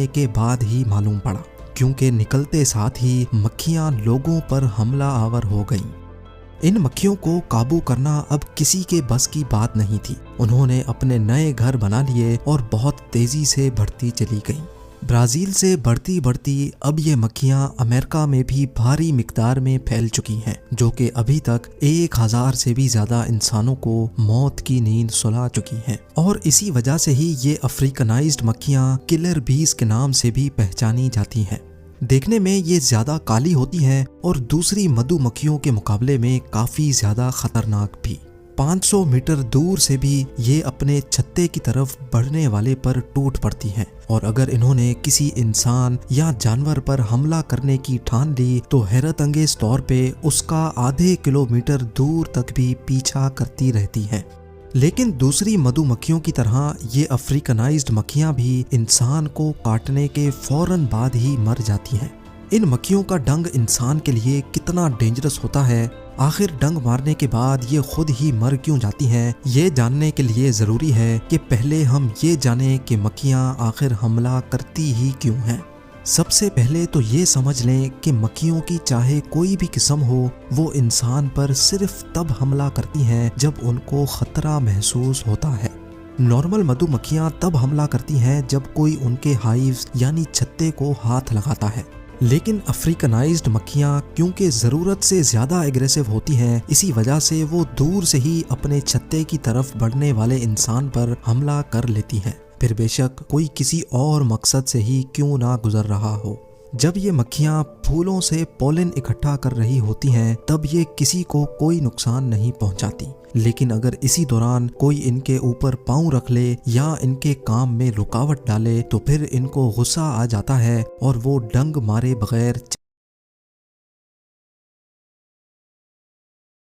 के बाद ही मालूम पड़ा, क्योंकि निकलते साथ ही मक्खियां लोगों पर हमला आवर हो गईं। इन मक्खियों को काबू करना अब किसी के बस की बात नहीं थी। उन्होंने अपने नए घर बना लिए और बहुत तेजी से बढ़ती चली गईं। ब्राज़ील से बढ़ती बढ़ती अब ये मक्खियां अमेरिका में भी भारी मिकदार में फैल चुकी हैं, जो कि अभी तक 1000 से भी ज़्यादा इंसानों को मौत की नींद सुला चुकी हैं। और इसी वजह से ही ये अफ्रीकनाइज्ड मक्खियां किलर बीज के नाम से भी पहचानी जाती हैं। देखने में ये ज़्यादा काली होती हैं और दूसरी मधुमक्खियों के मुकाबले में काफ़ी ज़्यादा खतरनाक भी। 500 मीटर दूर से भी ये अपने छत्ते की तरफ बढ़ने वाले पर टूट पड़ती हैं, और अगर इन्होंने किसी इंसान या जानवर पर हमला करने की ठान ली तो हैरत अंगेज तौर पे उसका आधे किलोमीटर दूर तक भी पीछा करती रहती हैं। लेकिन दूसरी मधुमक्खियों की तरह ये अफ्रीकनाइज्ड मक्खियां भी इंसान को काटने के फौरन बाद ही मर जाती हैं। इन मक्खियों का डंग इंसान के लिए कितना डेंजरस होता है, आखिर डंग मारने के बाद ये खुद ही मर क्यों जाती हैं, ये जानने के लिए ज़रूरी है कि पहले हम ये जानें कि मक्खियाँ आखिर हमला करती ही क्यों हैं। सबसे पहले तो ये समझ लें कि मक्खियों की चाहे कोई भी किस्म हो, वो इंसान पर सिर्फ तब हमला करती हैं जब उनको खतरा महसूस होता है। नॉर्मल मधुमक्खियाँ तब हमला करती हैं जब कोई उनके हाइव्स यानी छत्ते को हाथ लगाता है। लेकिन अफ्रीकनाइज्ड मक्खियाँ क्योंकि ज़रूरत से ज़्यादा एग्रेसिव होती हैं, इसी वजह से वो दूर से ही अपने छत्ते की तरफ बढ़ने वाले इंसान पर हमला कर लेती हैं, फिर बेशक कोई किसी और मकसद से ही क्यों ना गुजर रहा हो। जब ये मक्खियाँ फूलों से पोलन इकट्ठा कर रही होती हैं तब ये किसी को कोई नुकसान नहीं पहुँचाती, लेकिन अगर इसी दौरान कोई इनके ऊपर पाँव रख ले या इनके काम में रुकावट डाले तो फिर इनको गुस्सा आ जाता है और वो डंग मारे बगैर